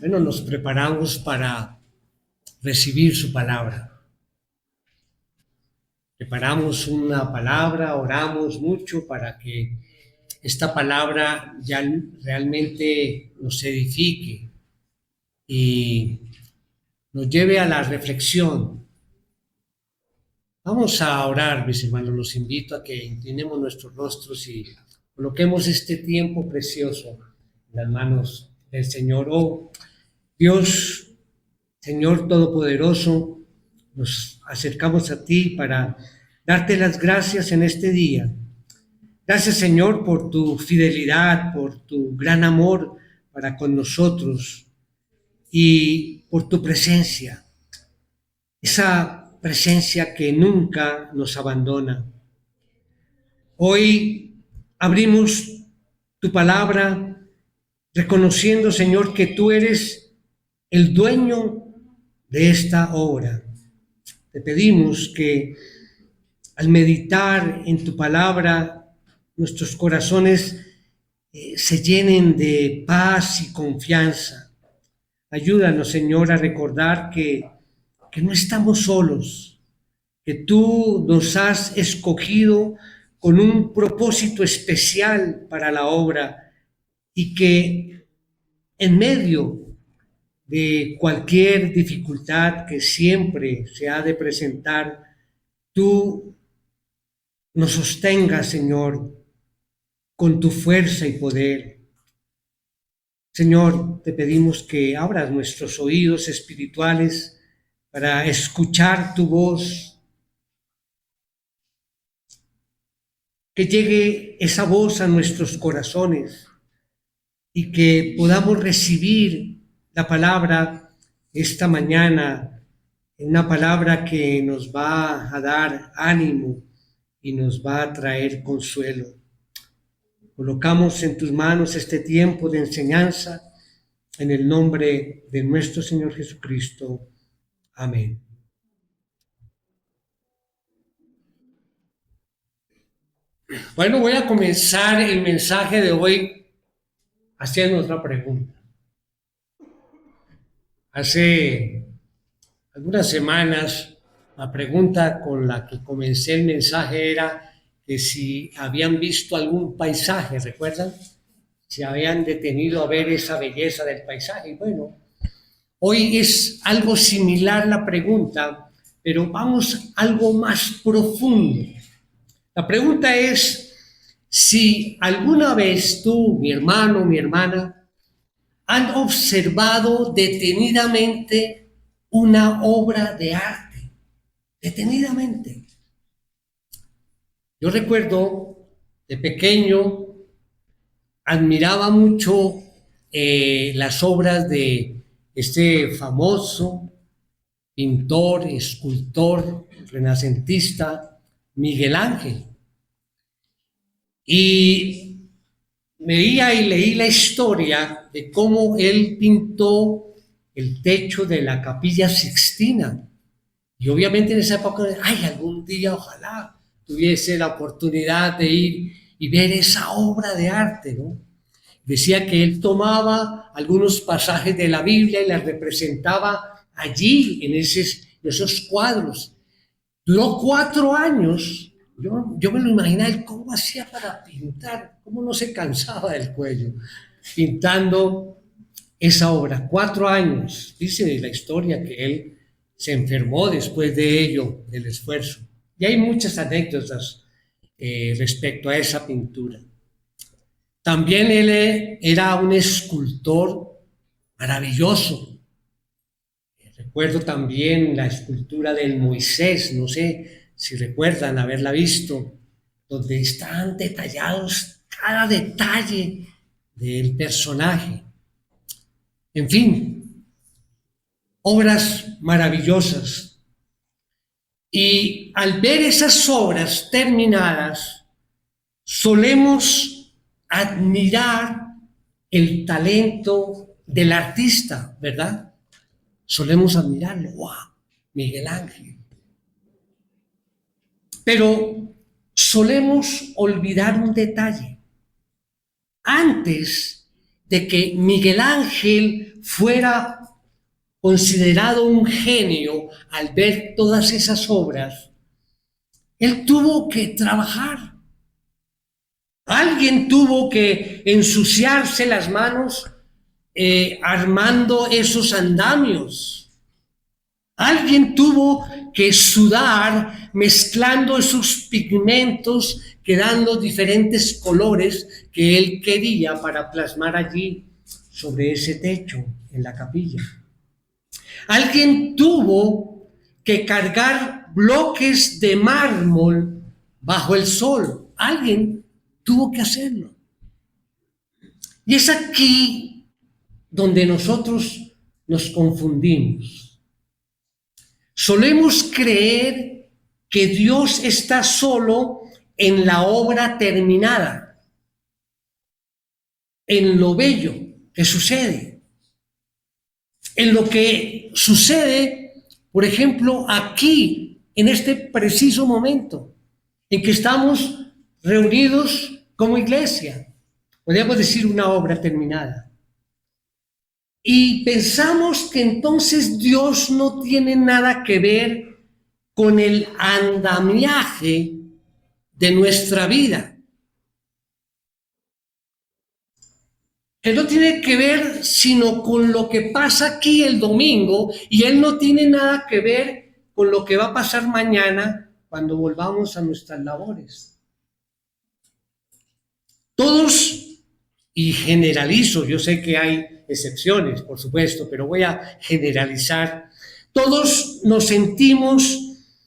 Bueno, nos preparamos para recibir su palabra. Preparamos una palabra, oramos mucho para que esta palabra ya realmente nos edifique y nos lleve a la reflexión. Vamos a orar, mis hermanos, los invito a que inclinemos nuestros rostros y coloquemos este tiempo precioso en las manos del Señor. Oh, Dios, Señor Todopoderoso, nos acercamos a ti para darte las gracias en este día. Gracias, Señor, por tu fidelidad, por tu gran amor para con nosotros y por tu presencia, esa presencia que nunca nos abandona. Hoy abrimos tu palabra reconociendo, Señor, que tú eres el dueño de esta obra. Te pedimos que al meditar en tu palabra, nuestros corazones se llenen de paz y confianza. Ayúdanos, Señor, a recordar que no estamos solos, que tú nos has escogido con un propósito especial para la obra y que en medio de cualquier dificultad que siempre se ha de presentar, tú nos sostengas, Señor, con tu fuerza y poder. Señor, te pedimos que abras nuestros oídos espirituales para escuchar tu voz, que llegue esa voz a nuestros corazones y que podamos recibir la palabra esta mañana, una palabra que nos va a dar ánimo y nos va a traer consuelo. Colocamos en tus manos este tiempo de enseñanza en el nombre de nuestro Señor Jesucristo. Amén. Bueno, voy a comenzar el mensaje de hoy haciendo otra pregunta. Hace algunas semanas, la pregunta con la que comencé el mensaje era que si habían visto algún paisaje, ¿recuerdan? Si habían detenido a ver esa belleza del paisaje. Y bueno, hoy es algo similar la pregunta, pero vamos a algo más profundo. La pregunta es si alguna vez tú, mi hermano, mi hermana, han observado detenidamente una obra de arte, detenidamente. Yo recuerdo de pequeño, admiraba mucho las obras de este famoso pintor, escultor, renacentista, Miguel Ángel. Y veía y leí la historia de cómo él pintó el techo de la Capilla Sixtina. Y obviamente en esa época, ay, algún día ojalá tuviese la oportunidad de ir y ver esa obra de arte, ¿no? Decía que él tomaba algunos pasajes de la Biblia y las representaba allí, en esos cuadros. Duró 4 años. Yo me lo imaginaba, él cómo hacía para pintar, cómo no se cansaba del cuello, pintando esa obra. 4 años. Dice la historia que él se enfermó después de ello, del esfuerzo. Y hay muchas anécdotas respecto a esa pintura. También él era un escultor maravilloso. Recuerdo también la escultura del Moisés, no sé si recuerdan haberla visto, donde están detallados cada detalle del personaje. En fin, obras maravillosas. Y al ver esas obras terminadas, solemos admirar el talento del artista, ¿verdad? Solemos admirarlo. ¡Wow! Miguel Ángel. Pero solemos olvidar un detalle. Antes de que Miguel Ángel fuera considerado un genio al ver todas esas obras, él tuvo que trabajar. Alguien tuvo que ensuciarse las manos armando esos andamios. Alguien tuvo que sudar mezclando esos pigmentos, creando diferentes colores que él quería para plasmar allí sobre ese techo en la capilla. Alguien tuvo que cargar bloques de mármol bajo el sol. Alguien tuvo que hacerlo. Y es aquí donde nosotros nos confundimos. Solemos creer que Dios está solo en la obra terminada, en lo bello que sucede, en lo que sucede, por ejemplo, aquí, en este preciso momento, en que estamos reunidos como iglesia. Podríamos decir una obra terminada. Y pensamos que entonces Dios no tiene nada que ver con el andamiaje de nuestra vida. Que no tiene que ver sino con lo que pasa aquí el domingo, y Él no tiene nada que ver con lo que va a pasar mañana cuando volvamos a nuestras labores. Todos, y generalizo, yo sé que hay excepciones, por supuesto, pero voy a generalizar, todos nos sentimos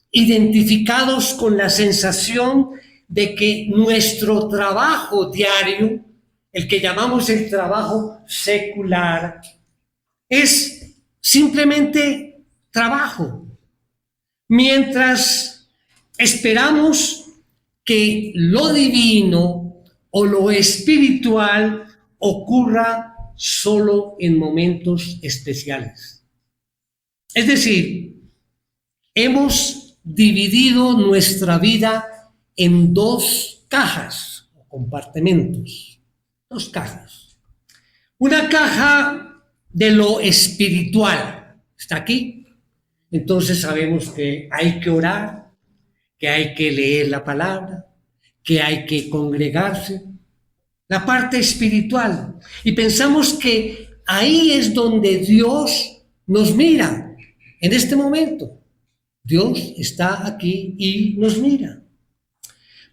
identificados con la sensación de que nuestro trabajo diario, el que llamamos el trabajo secular, es simplemente trabajo, mientras esperamos que lo divino o lo espiritual ocurra solo en momentos especiales. Es decir, hemos dividido nuestra vida en dos cajas o compartimentos, dos cajas. Una caja de lo espiritual, está aquí. Entonces sabemos que hay que orar, que hay que leer la palabra, que hay que congregarse, la parte espiritual. Y pensamos que ahí es donde Dios nos mira en este momento. Dios está aquí y nos mira.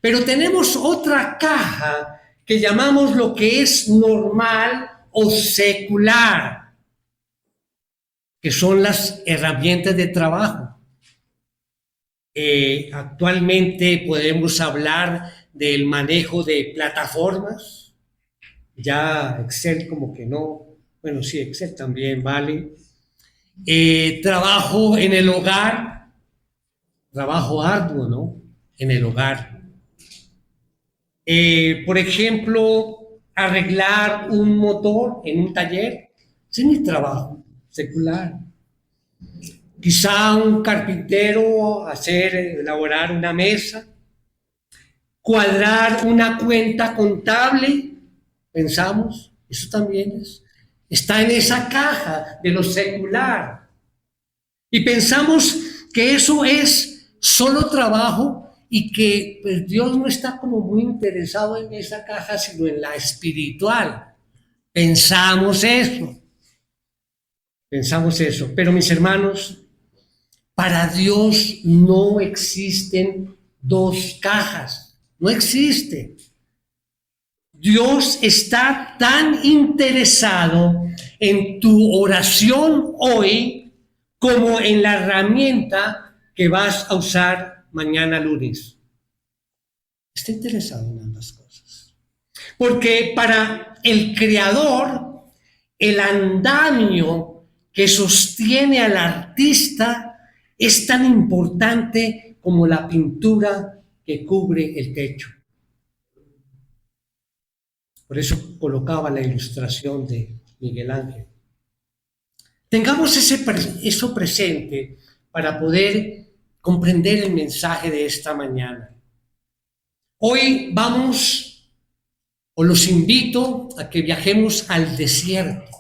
Pero tenemos otra caja que llamamos lo que es normal o secular, que son las herramientas de trabajo. Actualmente podemos hablar del manejo de plataformas. Ya Excel como que no, bueno, sí, Excel también vale. Trabajo en el hogar, trabajo arduo, ¿no? En el hogar. Por ejemplo, arreglar un motor en un taller, ese es mi trabajo secular. Quizá un carpintero elaborar una mesa, cuadrar una cuenta contable, pensamos, eso también está en esa caja de lo secular. Y pensamos que eso es solo trabajo y que pues, Dios no está como muy interesado en esa caja, sino en la espiritual. Pensamos eso. Pero mis hermanos, para Dios no existen dos cajas, no existe. Dios está tan interesado en tu oración hoy como en la herramienta que vas a usar mañana lunes. Está interesado en ambas cosas. Porque para el Creador, el andamio que sostiene al artista es tan importante como la pintura que cubre el techo. Por eso colocaba la ilustración de Miguel Ángel. Tengamos eso presente para poder comprender el mensaje de esta mañana. Hoy vamos o los invito a que viajemos al desierto.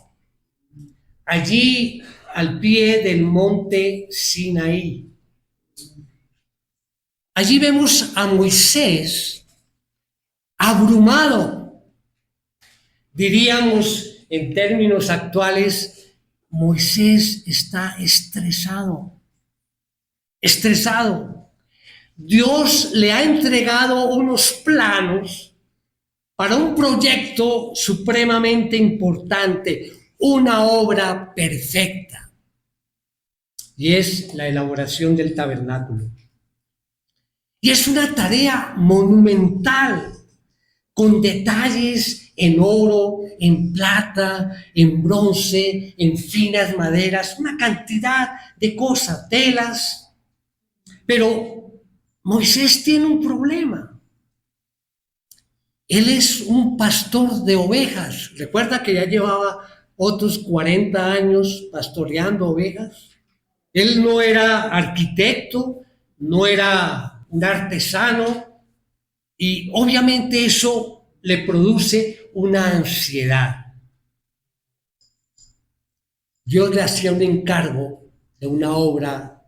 Allí, al pie del monte Sinaí. Allí vemos a Moisés abrumado. Diríamos en términos actuales, Moisés está estresado. Dios le ha entregado unos planos para un proyecto supremamente importante, una obra perfecta, y es la elaboración del tabernáculo. Y es una tarea monumental, con detalles en oro, en plata, en bronce, en finas maderas, una cantidad de cosas, telas. Pero Moisés tiene un problema. Él es un pastor de ovejas. Recuerda que ya llevaba otros 40 años pastoreando ovejas. Él no era arquitecto, no era un artesano, y obviamente eso le produce una ansiedad. Dios le hacía un encargo de una obra,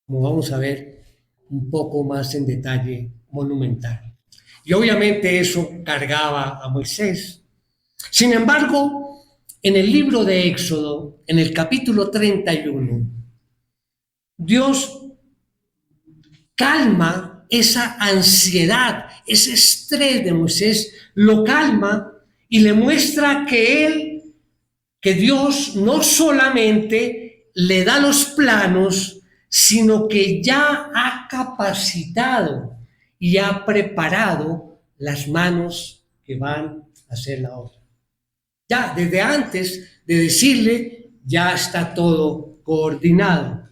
como vamos a ver un poco más en detalle, monumental. Y obviamente eso cargaba a Moisés. Sin embargo, en el libro de Éxodo, en el capítulo 31, Dios calma esa ansiedad, ese estrés de Moisés, lo calma y le muestra que Dios no solamente le da los planos, sino que ya ha capacitado y ha preparado las manos que van a hacer la obra. Ya desde antes de decirle, ya está todo coordinado.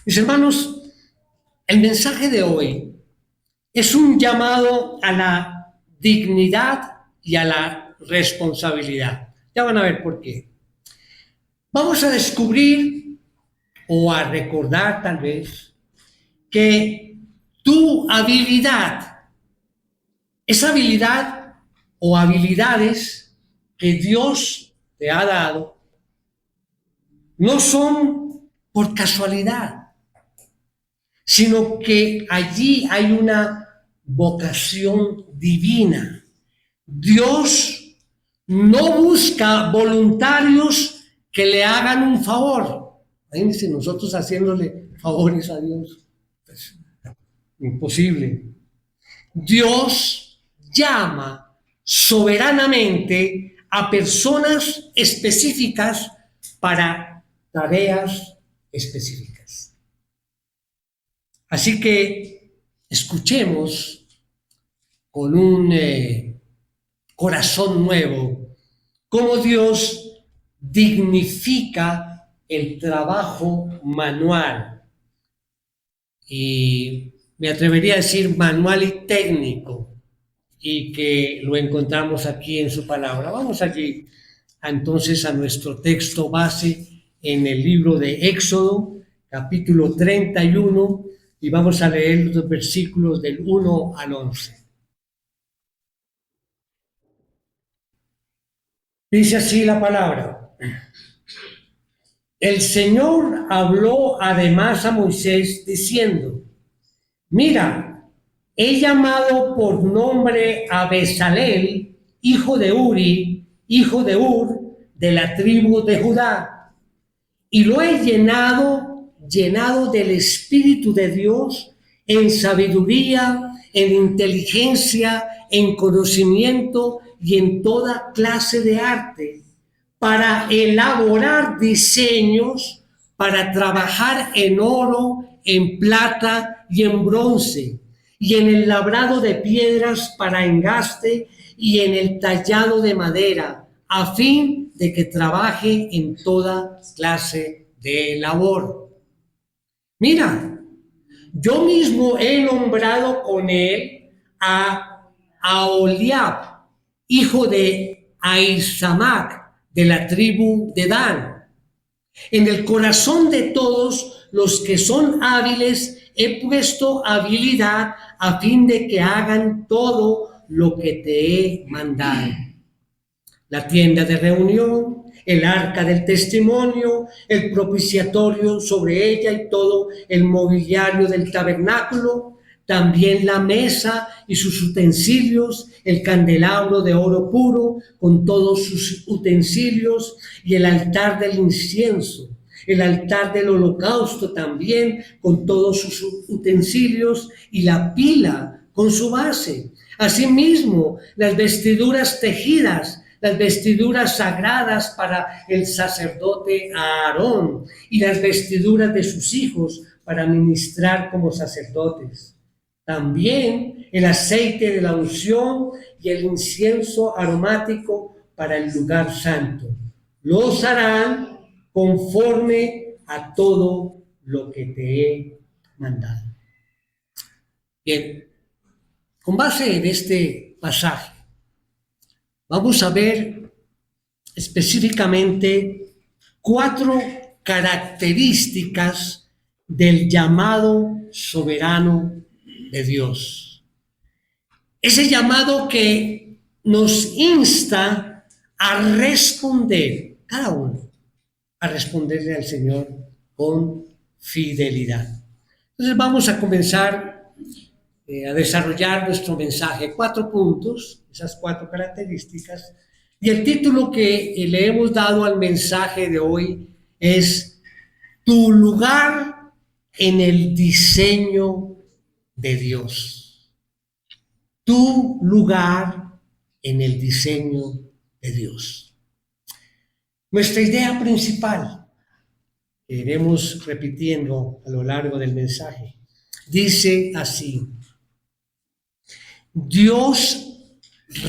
Mis hermanos, el mensaje de hoy es un llamado a la dignidad y a la responsabilidad. Ya van a ver por qué. Vamos a descubrir o a recordar tal vez que tu habilidad, esa habilidad o habilidades que Dios te ha dado, no son por casualidad, sino que allí hay una vocación divina. Dios no busca voluntarios que le hagan un favor. Imagínense nosotros haciéndole favores a Dios. Pues, imposible. Dios llama soberanamente a personas específicas para tareas específicas. Así que escuchemos con un corazón nuevo cómo Dios dignifica el trabajo manual, y me atrevería a decir manual y técnico, y que lo encontramos aquí en su palabra. Vamos allí entonces a nuestro texto base en el libro de Éxodo, capítulo 31, y vamos a leer los versículos del 1 al 11. Dice así la palabra: el Señor habló además a Moisés diciendo: mira, he llamado por nombre a Bezalel, hijo de Uri, hijo de Hur, de la tribu de Judá, y lo he llenado del Espíritu de Dios, en sabiduría, en inteligencia, en conocimiento y en toda clase de arte, para elaborar diseños, para trabajar en oro, en plata y en bronce, y en el labrado de piedras para engaste y en el tallado de madera, a fin de que trabaje en toda clase de labor. Mira, yo mismo he nombrado con él a Aholiab, hijo de Ahisamac, de la tribu de Dan. En el corazón de todos los que son hábiles he puesto habilidad, a fin de que hagan todo lo que te he mandado. La tienda de reunión, el arca del testimonio, el propiciatorio sobre ella y todo el mobiliario del tabernáculo, también la mesa y sus utensilios, el candelabro de oro puro con todos sus utensilios y el altar del incienso, el altar del holocausto también con todos sus utensilios y la pila con su base. Asimismo, las vestiduras tejidas, las vestiduras sagradas para el sacerdote Aarón y las vestiduras de sus hijos para ministrar como sacerdotes. También el aceite de la unción y el incienso aromático para el lugar santo. Los harán conforme a todo lo que te he mandado. Bien, con base en este pasaje, vamos a ver específicamente 4 características del llamado soberano de Dios. Ese llamado que nos insta a responder, cada uno, a responderle al Señor con fidelidad. Entonces vamos a comenzar a desarrollar nuestro mensaje. 4 puntos, esas 4 características. Y el título que le hemos dado al mensaje de hoy es Tu lugar en el diseño de Dios. Tu lugar en el diseño de Dios. Nuestra idea principal, que iremos repitiendo a lo largo del mensaje, dice así: Dios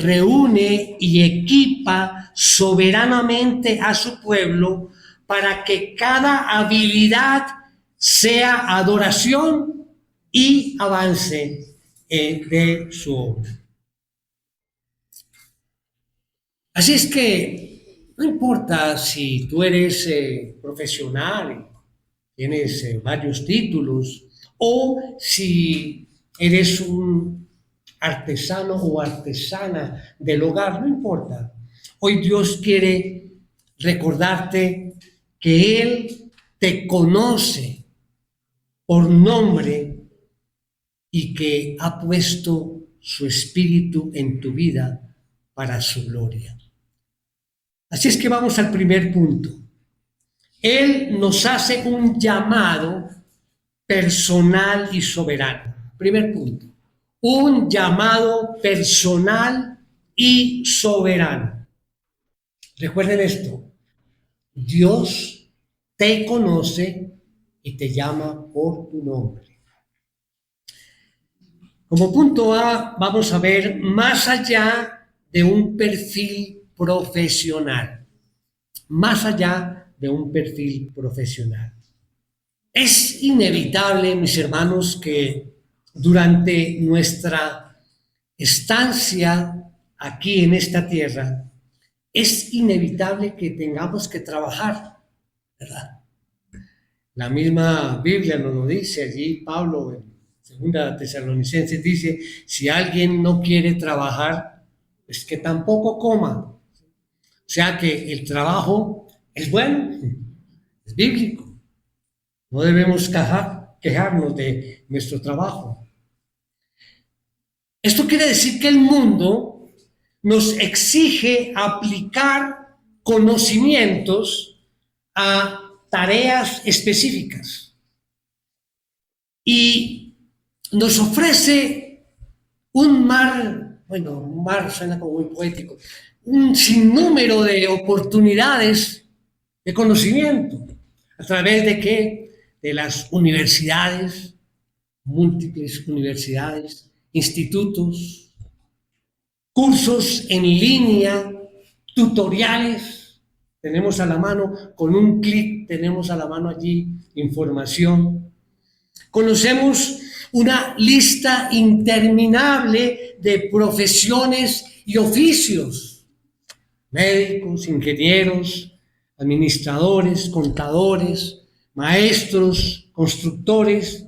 reúne y equipa soberanamente a su pueblo para que cada habilidad sea adoración y avance de su obra. Así es que no importa si tú eres profesional, tienes varios títulos, o si eres un artesano o artesana del hogar, no importa. Hoy Dios quiere recordarte que Él te conoce por nombre y que ha puesto su espíritu en tu vida para su gloria. Así es que vamos al primer punto. Él nos hace un llamado personal y soberano. Primer punto. Un llamado personal y soberano. Recuerden esto: Dios te conoce y te llama por tu nombre. Como punto A, vamos a ver más allá de un perfil profesional. Más allá de un perfil profesional. Es inevitable, mis hermanos, que durante nuestra estancia aquí en esta tierra, es inevitable que tengamos que trabajar, ¿verdad? La misma Biblia nos lo dice allí, Pablo en 2 Tesalonicenses dice: si alguien no quiere trabajar, pues que tampoco coma. O sea que el trabajo es bueno, es bíblico. No debemos quejarnos de nuestro trabajo. Esto quiere decir que el mundo nos exige aplicar conocimientos a tareas específicas y nos ofrece un mar suena como muy poético, un sinnúmero de oportunidades de conocimiento. ¿A través de qué? De las universidades, múltiples universidades, institutos, cursos en línea, tutoriales. Tenemos a la mano, con un clic tenemos a la mano allí información. Conocemos una lista interminable de profesiones y oficios: médicos, ingenieros, administradores, contadores, maestros, constructores,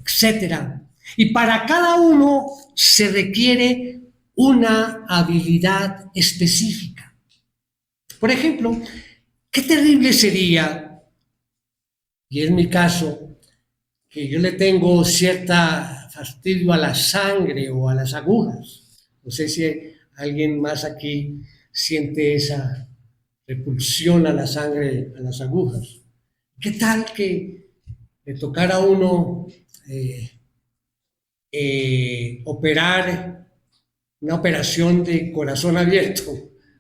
etc. Y para cada uno se requiere una habilidad específica. Por ejemplo, qué terrible sería, y es mi caso, que yo le tengo cierta fastidio a la sangre o a las agujas. No sé si alguien más aquí siente esa repulsión a la sangre, a las agujas. ¿Qué tal que le tocara a uno operar una operación de corazón abierto?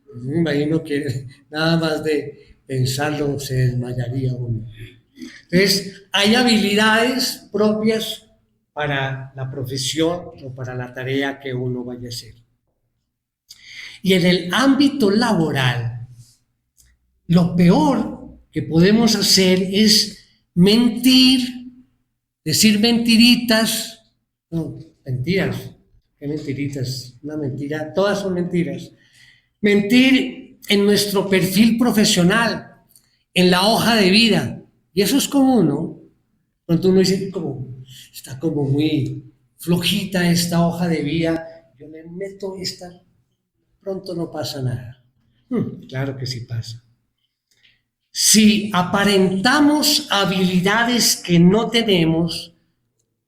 Pues me imagino que nada más de pensarlo se desmayaría uno. Entonces, hay habilidades propias para la profesión o para la tarea que uno vaya a hacer. Y en el ámbito laboral, lo peor que podemos hacer es mentir, decir mentiritas, no, mentiras, qué mentiritas, una mentira, todas son mentiras. Mentir en nuestro perfil profesional, en la hoja de vida, y eso es común, ¿no? Cuando uno dice como, está como muy flojita esta hoja de vida, yo le meto esta, pronto no pasa nada. Claro que sí pasa. Si aparentamos habilidades que no tenemos,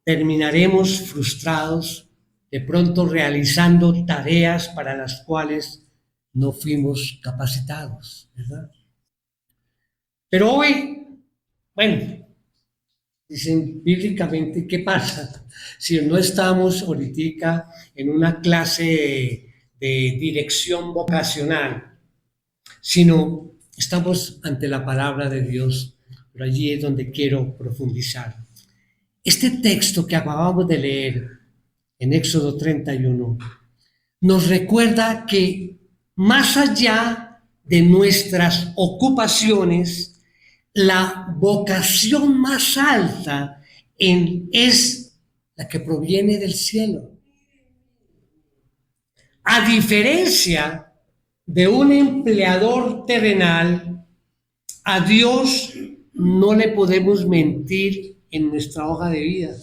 terminaremos frustrados, de pronto realizando tareas para las cuales no fuimos capacitados, ¿verdad? Pero hoy, bueno, dicen bíblicamente, ¿qué pasa si no estamos ahorita en una clase de dirección vocacional, sino estamos ante la palabra de Dios? Pero allí es donde quiero profundizar. Este texto que acabamos de leer en Éxodo 31 nos recuerda que más allá de nuestras ocupaciones, la vocación más alta es la que proviene del cielo. A diferencia de un empleador terrenal, a Dios no le podemos mentir en nuestra hoja de vida.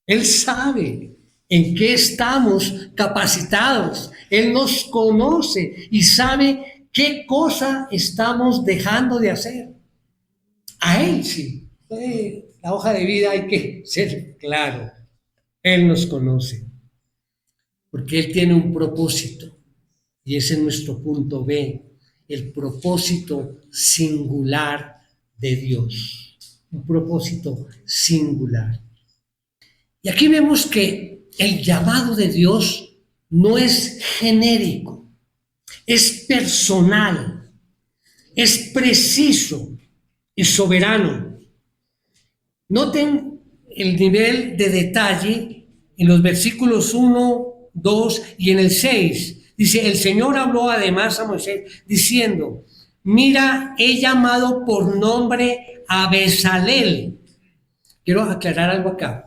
Él sabe en qué estamos capacitados. Él nos conoce y sabe qué cosa estamos dejando de hacer. A Él sí. La hoja de vida hay que ser claro. Él nos conoce. Porque Él tiene un propósito. Y ese es nuestro punto B. El propósito singular de Dios. Un propósito singular. Y aquí vemos que el llamado de Dios no es genérico, es personal, es preciso y soberano. Noten el nivel de detalle en los versículos 1, 2 y en el 6. Dice, el Señor habló además a Moisés diciendo, mira, he llamado por nombre a Bezalel. Quiero aclarar algo acá.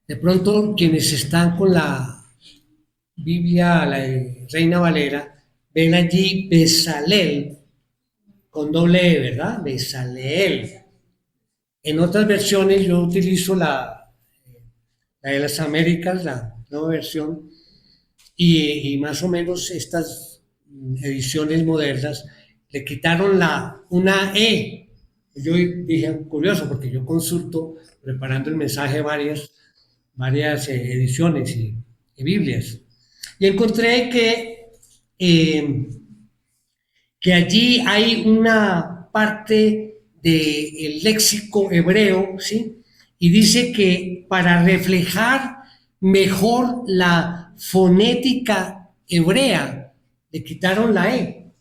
De pronto, quienes están con la Biblia, la Reina Valera, ven allí Bezalel, con doble E, ¿verdad? Bezaleel. En otras versiones yo utilizo la de las Américas, la nueva versión, y más o menos estas ediciones modernas le quitaron una E. Yo dije, curioso, porque yo consulto, preparando el mensaje, varias ediciones y Biblias. Y encontré que allí hay una parte del léxico hebreo, ¿sí? Y dice que para reflejar mejor la fonética hebrea, le quitaron la E,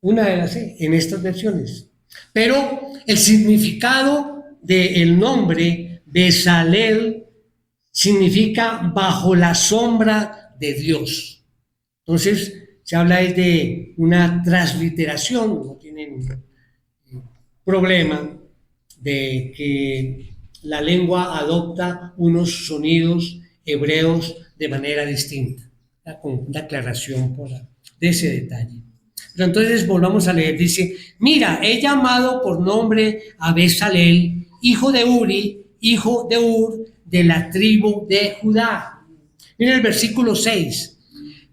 una de las E, en estas versiones. Pero el significado del nombre Bezalel significa bajo la sombra de Dios. Entonces, se habla de una transliteración, no tienen problema de que la lengua adopta unos sonidos hebreos de manera distinta. Con una aclaración de ese detalle. Pero entonces volvamos a leer, dice, mira, he llamado por nombre a Bezalel, hijo de Uri, hijo de Ur, de la tribu de Judá. Mira el versículo 6.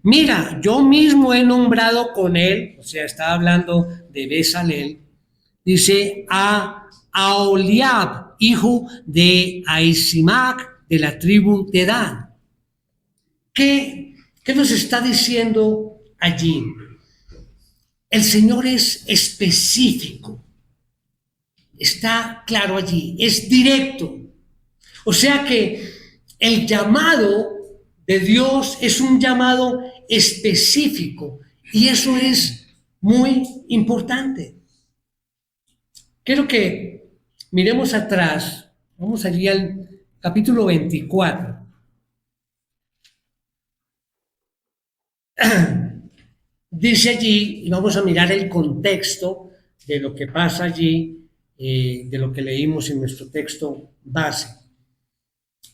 Mira, yo mismo he nombrado con él, o sea, está hablando de Bezalel, dice a Aholiab, hijo de Ahisamach, de la tribu de Dan. ¿Qué nos está diciendo allí? El Señor es específico, está claro allí, es directo. O sea que el llamado de Dios es un llamado específico y eso es muy importante. Quiero que miremos atrás, vamos allí al capítulo 24. Dice allí, y vamos a mirar el contexto de lo que pasa allí, de lo que leímos en nuestro texto base.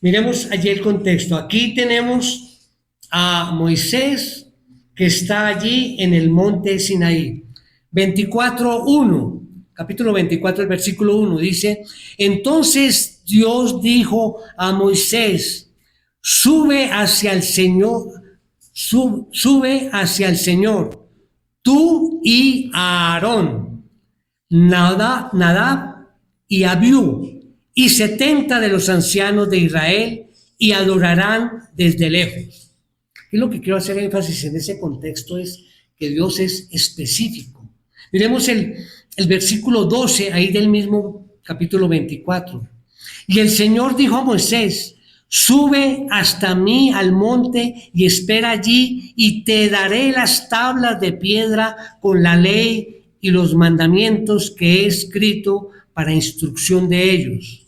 Miremos allí el contexto. Aquí tenemos a Moisés que está allí en el monte Sinaí. 24:1, capítulo 24, el versículo 1 dice: entonces Dios dijo a Moisés, sube hacia el Señor, sube hacia el Señor, tú y Aarón, Nadab y Abiú, y 70 de los ancianos de Israel, y adorarán desde lejos. Y lo que quiero hacer énfasis en ese contexto es que Dios es específico. Miremos el versículo 12, ahí del mismo capítulo 24. Y el Señor dijo a Moisés, sube hasta mí al monte y espera allí, y te daré las tablas de piedra con la ley y los mandamientos que he escrito para instrucción de ellos.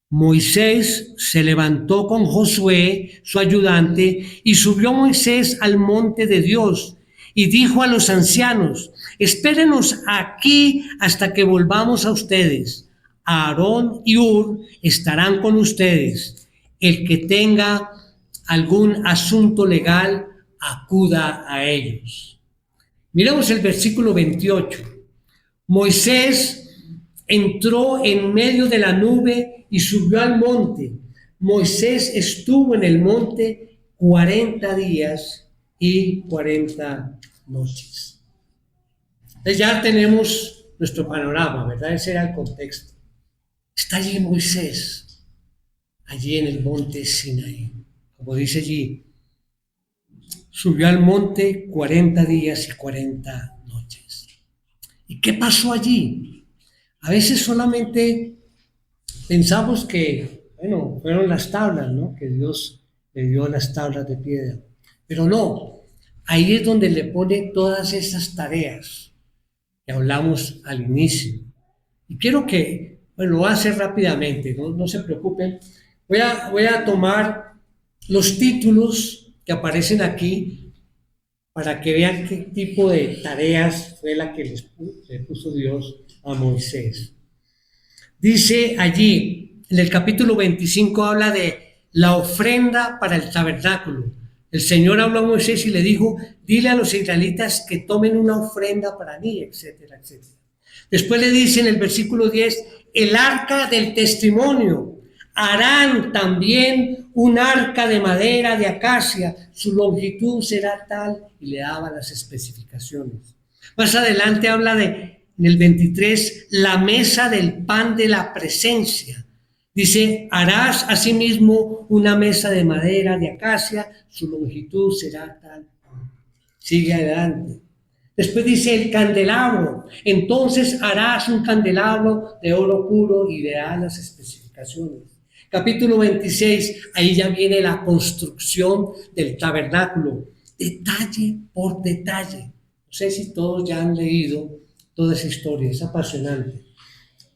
Moisés se levantó con Josué, su ayudante, y subió Moisés al monte de Dios, y dijo a los ancianos, espérenos aquí hasta que volvamos a ustedes. Aarón y Hur estarán con ustedes. El que tenga algún asunto legal, acuda a ellos. Miremos el versículo 28. Moisés entró en medio de la nube y subió al monte. Moisés estuvo en el monte 40 días y 40 noches. Entonces ya tenemos nuestro panorama, ¿verdad? Ese era el contexto. Está allí Moisés, allí en el monte Sinaí. Como dice allí, subió al monte 40 días y 40 noches. ¿Y qué pasó allí? A veces solamente pensamos que, bueno, fueron las tablas, ¿no? Que Dios le dio las tablas de piedra. Pero no, ahí es donde le pone todas esas tareas que hablamos al inicio. Y quiero que, bueno, lo voy a hacer rápidamente, no se preocupen. Voy a tomar los títulos que aparecen aquí para que vean qué tipo de tareas fue la que le puso Dios a Moisés. Dice allí, en el capítulo 25 habla de la ofrenda para el tabernáculo. El Señor habló a Moisés y le dijo, dile a los israelitas que tomen una ofrenda para mí, etcétera, etcétera. Después le dice en el versículo 10, el arca del testimonio. Harán también un arca de madera de acacia, su longitud será tal, y le daba las especificaciones. Más adelante habla de, en el 23, la mesa del pan de la presencia. Dice, harás asimismo una mesa de madera de acacia, su longitud será tal. Sigue adelante. Después dice el candelabro. Entonces harás un candelabro de oro puro y le da las especificaciones. Capítulo 26, ahí ya viene la construcción del tabernáculo, detalle por detalle. No sé si todos ya han leído toda esa historia, es apasionante,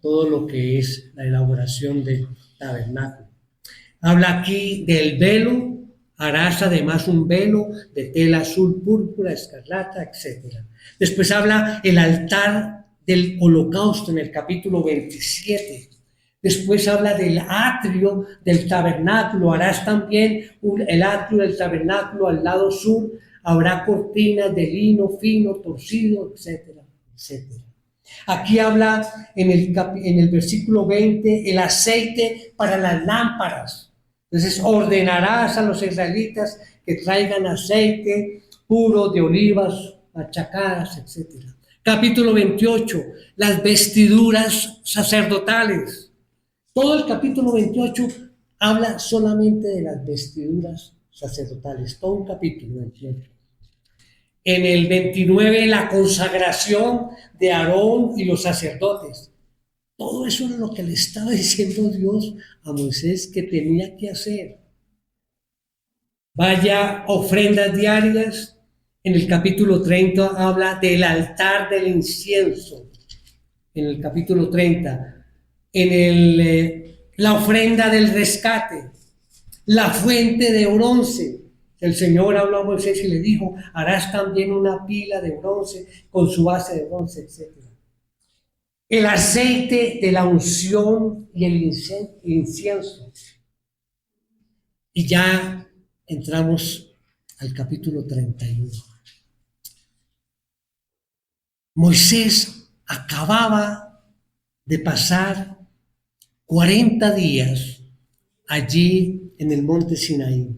todo lo que es la elaboración del tabernáculo. Habla aquí del velo, harás además un velo de tela azul, púrpura, escarlata, etc. Después habla el altar del holocausto en el capítulo 27. Después habla del atrio del tabernáculo, harás también el atrio del tabernáculo al lado sur, habrá cortinas de lino fino, torcido, etcétera, etcétera. Aquí habla en el versículo 20 el aceite para las lámparas. Entonces ordenarás a los israelitas que traigan aceite puro de olivas machacadas, etc. Capítulo 28, las vestiduras sacerdotales. Todo el capítulo 28 habla solamente de las vestiduras sacerdotales, todo un capítulo 28. En el 29, la consagración de Aarón y los sacerdotes. Todo eso era lo que le estaba diciendo Dios a Moisés que tenía que hacer. Vaya, ofrendas diarias. En el capítulo 30 habla del altar del incienso. En el capítulo 30. La ofrenda del rescate. La fuente de bronce. El Señor habló a Moisés y le dijo, harás también una pila de bronce con su base de bronce, etc. El aceite de la unción y el incienso. Y ya entramos al capítulo 31. Moisés acababa de pasar 40 días allí en el monte Sinaí,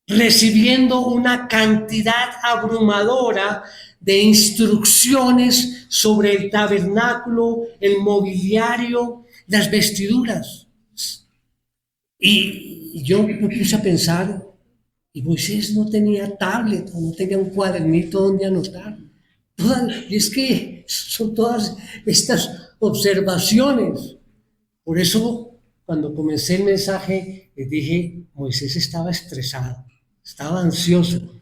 recibiendo una cantidad abrumadora de instrucciones sobre el tabernáculo, el mobiliario, las vestiduras. Y yo me puse a pensar, y Moisés no tenía tablet, no tenía un cuadernito donde anotar. Y es que son todas estas observaciones. Por eso, cuando comencé el mensaje, les dije, Moisés estaba estresado, estaba ansioso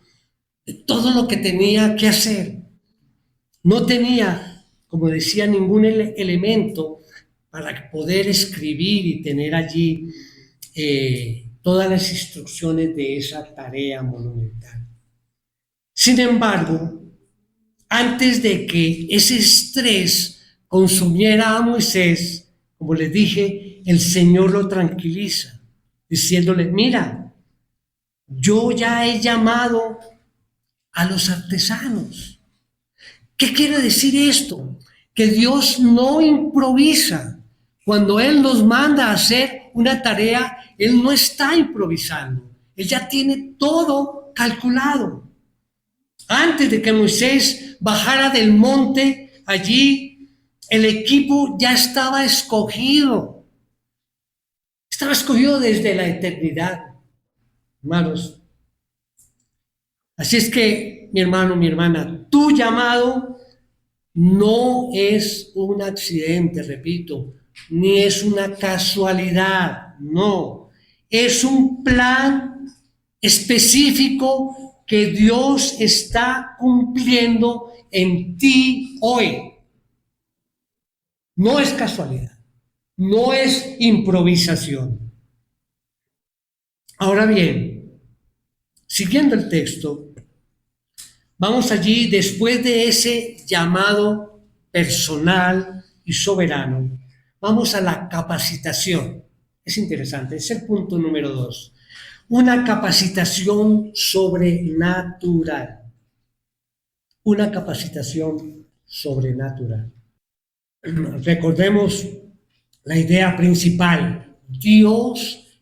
de todo lo que tenía que hacer. No tenía, como decía, ningún elemento para poder escribir y tener allí todas las instrucciones de esa tarea monumental. Sin embargo, antes de que ese estrés consumiera a Moisés, como les dije, el Señor lo tranquiliza, diciéndole, mira, yo ya he llamado a los artesanos. ¿Qué quiere decir esto? Que Dios no improvisa. Cuando Él nos manda a hacer una tarea, Él no está improvisando. Él ya tiene todo calculado. Antes de que Moisés bajara del monte, allí el equipo ya estaba escogido. Estaba escogido desde la eternidad, hermanos. Así es que, mi hermano, mi hermana, tu llamado no es un accidente, repito, ni es una casualidad, no. Es un plan específico que Dios está cumpliendo en ti hoy. No es casualidad, no es improvisación. Ahora bien, siguiendo el texto, vamos allí después de ese llamado personal y soberano, vamos a la capacitación. Es interesante, es el punto número 2. Una capacitación sobrenatural. Una capacitación sobrenatural. Recordemos la idea principal. Dios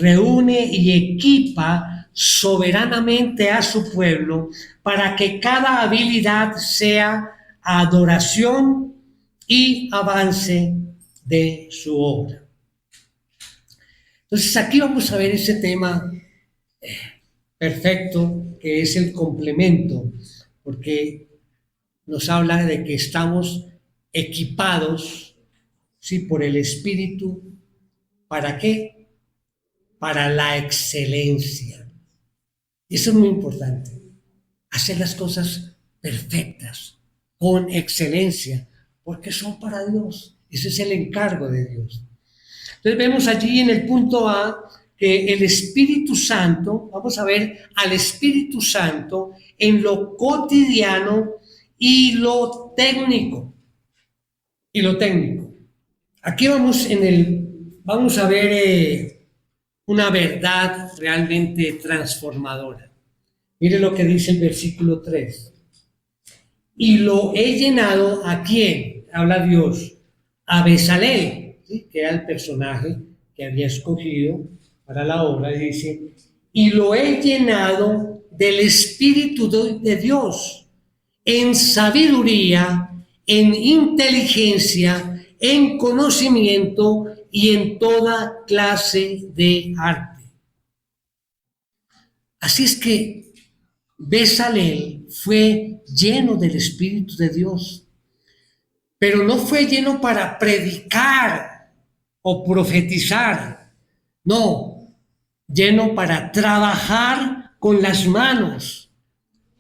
reúne y equipa soberanamente a su pueblo para que cada habilidad sea adoración y avance de su obra. Entonces aquí vamos a ver ese tema perfecto que es el complemento, porque nos habla de que estamos equipados, ¿sí?, por el Espíritu. ¿Para qué? Para la excelencia. Y eso es muy importante. Hacer las cosas perfectas, con excelencia, porque son para Dios. Ese es el encargo de Dios. Entonces vemos allí en el punto A que el Espíritu Santo, vamos a ver al Espíritu Santo en lo cotidiano y lo técnico. Aquí vamos a ver una verdad realmente transformadora. Mire lo que dice el versículo 3. Y lo he llenado, ¿a quién? Habla Dios. A Bezalel, ¿sí?, que era el personaje que había escogido para la obra, dice, y lo he llenado del Espíritu de Dios, en sabiduría, en inteligencia, en conocimiento y en toda clase de arte. Así es que Bezalel fue lleno del Espíritu de Dios, pero no fue lleno para predicar o profetizar, no, lleno para trabajar con las manos,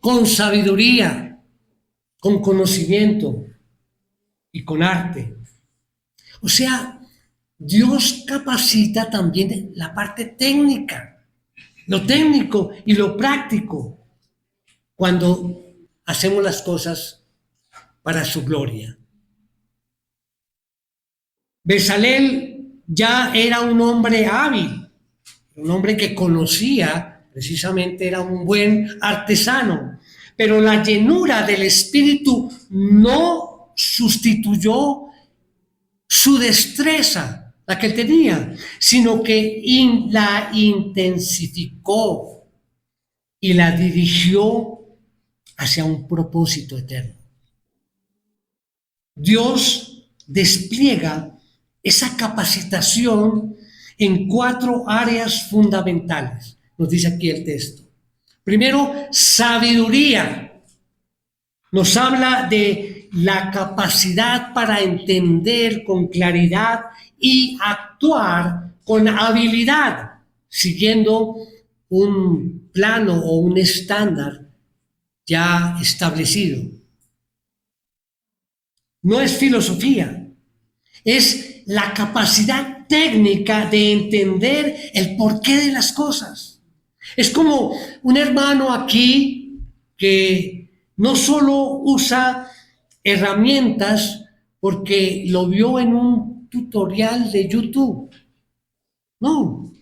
con sabiduría, con conocimiento y con arte. O sea, Dios capacita también la parte técnica, lo técnico y lo práctico, cuando hacemos las cosas para su gloria. Bezalel ya era un hombre hábil, un hombre que conocía, precisamente era un buen artesano, pero la llenura del Espíritu no sustituyó su destreza, la que él tenía, sino que la intensificó y la dirigió hacia un propósito eterno. Dios despliega esa capacitación en 4 áreas fundamentales, nos dice aquí el texto. Primero, sabiduría. Nos habla de la capacidad para entender con claridad y actuar con habilidad, siguiendo un plano o un estándar ya establecido. No es filosofía, es la capacidad técnica de entender el porqué de las cosas. Es como un hermano aquí que no solo usa herramientas porque lo vio en un tutorial de YouTube, no,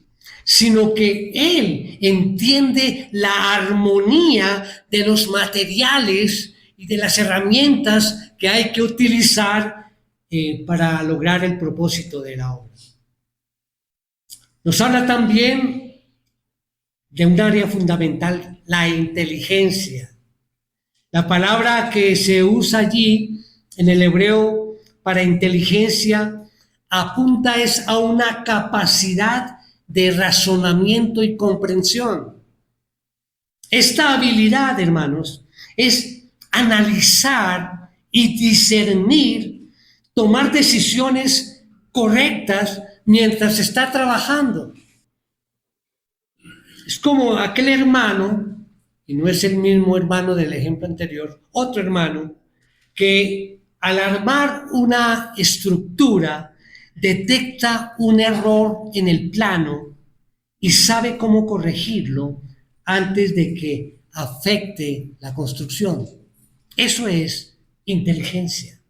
sino que él entiende la armonía de los materiales y de las herramientas que hay que utilizar para lograr el propósito de la obra. Nos habla también de un área fundamental, la inteligencia. La palabra que se usa allí en el hebreo para inteligencia apunta es a una capacidad de razonamiento y comprensión. Esta habilidad, hermanos, es analizar y discernir, tomar decisiones correctas mientras se está trabajando. Es como aquel hermano, y no es el mismo hermano del ejemplo anterior, otro hermano, que al armar una estructura detecta un error en el plano y sabe cómo corregirlo antes de que afecte la construcción. Eso es inteligencia.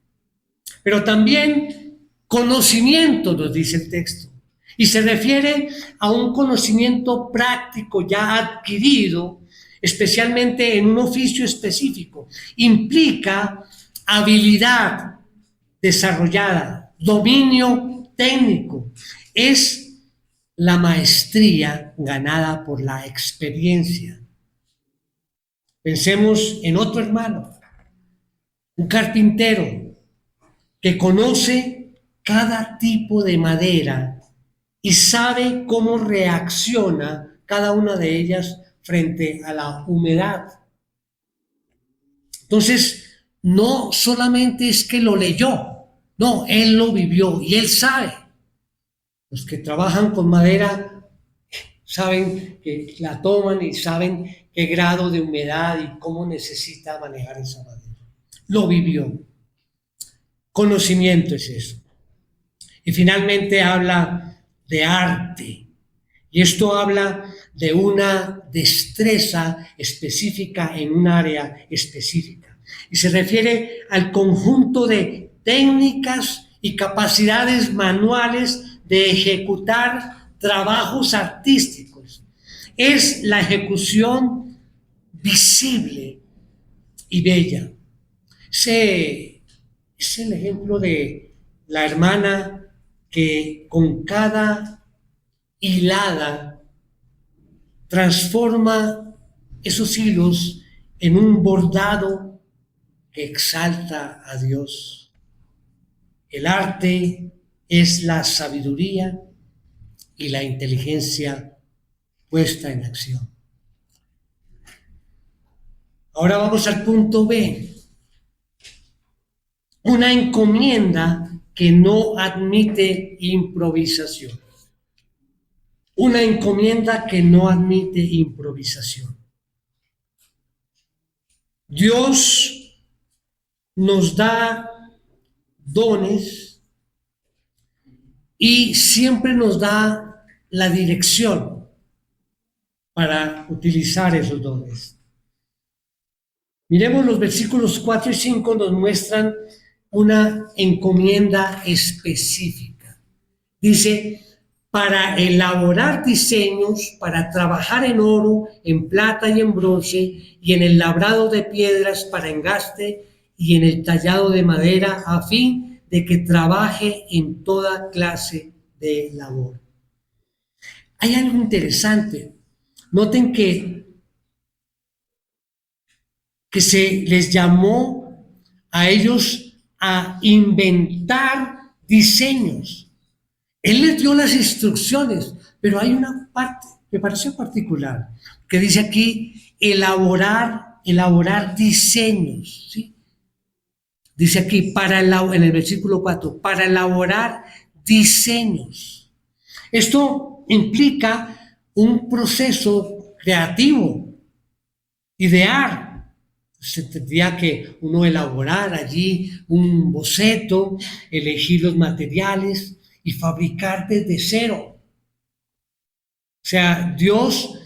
Pero también conocimiento, nos dice el texto, y se refiere a un conocimiento práctico ya adquirido, especialmente en un oficio específico. Implica habilidad desarrollada, dominio técnico. Es la maestría ganada por la experiencia. Pensemos en otro hermano, un carpintero que conoce cada tipo de madera y sabe cómo reacciona cada una de ellas frente a la humedad. Entonces, no solamente es que lo leyó, no, él lo vivió y él sabe. Los que trabajan con madera saben que la toman y saben qué grado de humedad y cómo necesita manejar esa madera. Lo vivió. Conocimiento es eso. Y finalmente habla de arte. Y esto habla de una destreza específica en un área específica. Y se refiere al conjunto de técnicas y capacidades manuales de ejecutar trabajos artísticos. Es la ejecución visible y bella. Ese es el ejemplo de la hermana que con cada hilada transforma esos hilos en un bordado que exalta a Dios. El arte es la sabiduría y la inteligencia puesta en acción. Ahora vamos al punto B. Una encomienda que no admite improvisación. Una encomienda que no admite improvisación. Dios nos da dones y siempre nos da la dirección para utilizar esos dones. Miremos los versículos 4 y 5, nos muestran una encomienda específica. Dice, para elaborar diseños, para trabajar en oro, en plata y en bronce, y en el labrado de piedras para engaste, y en el tallado de madera, a fin de que trabaje en toda clase de labor. Hay algo interesante. Noten que se les llamó a ellos a inventar diseños. Él les dio las instrucciones, pero hay una parte que me pareció particular, que dice aquí elaborar diseños, ¿sí? Dice aquí, en el versículo 4, para elaborar diseños. Esto implica un proceso creativo, idear. Se tendría que uno elaborar allí un boceto, elegir los materiales y fabricar desde cero. O sea, Dios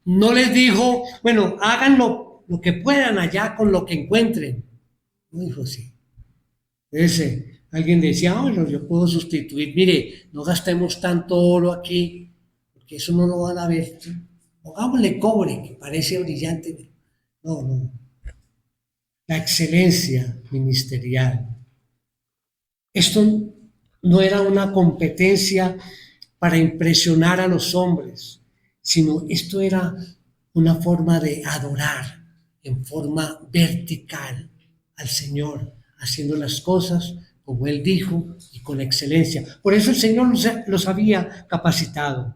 no les dijo, bueno, hagan lo que puedan allá con lo que encuentren. No dijo así. Alguien decía, bueno, yo puedo sustituir, mire, no gastemos tanto oro aquí, porque eso no lo van a ver. Pongámosle cobre, que parece brillante. No. La excelencia ministerial. Esto no era una competencia para impresionar a los hombres, sino esto era una forma de adorar en forma vertical al Señor, haciendo las cosas como Él dijo y con excelencia. Por eso el Señor los había capacitado.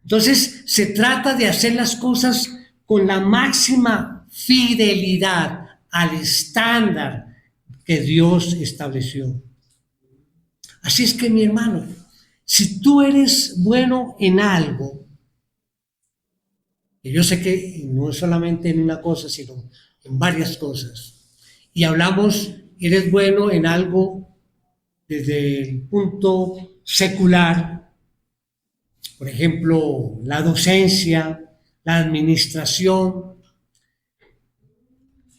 Entonces, se trata de hacer las cosas con la máxima fidelidad al estándar que Dios estableció. Así es que, mi hermano, si tú eres bueno en algo, y yo sé que no es solamente en una cosa, sino en varias cosas, y hablamos, eres bueno en algo desde el punto secular, por ejemplo, la docencia, la administración,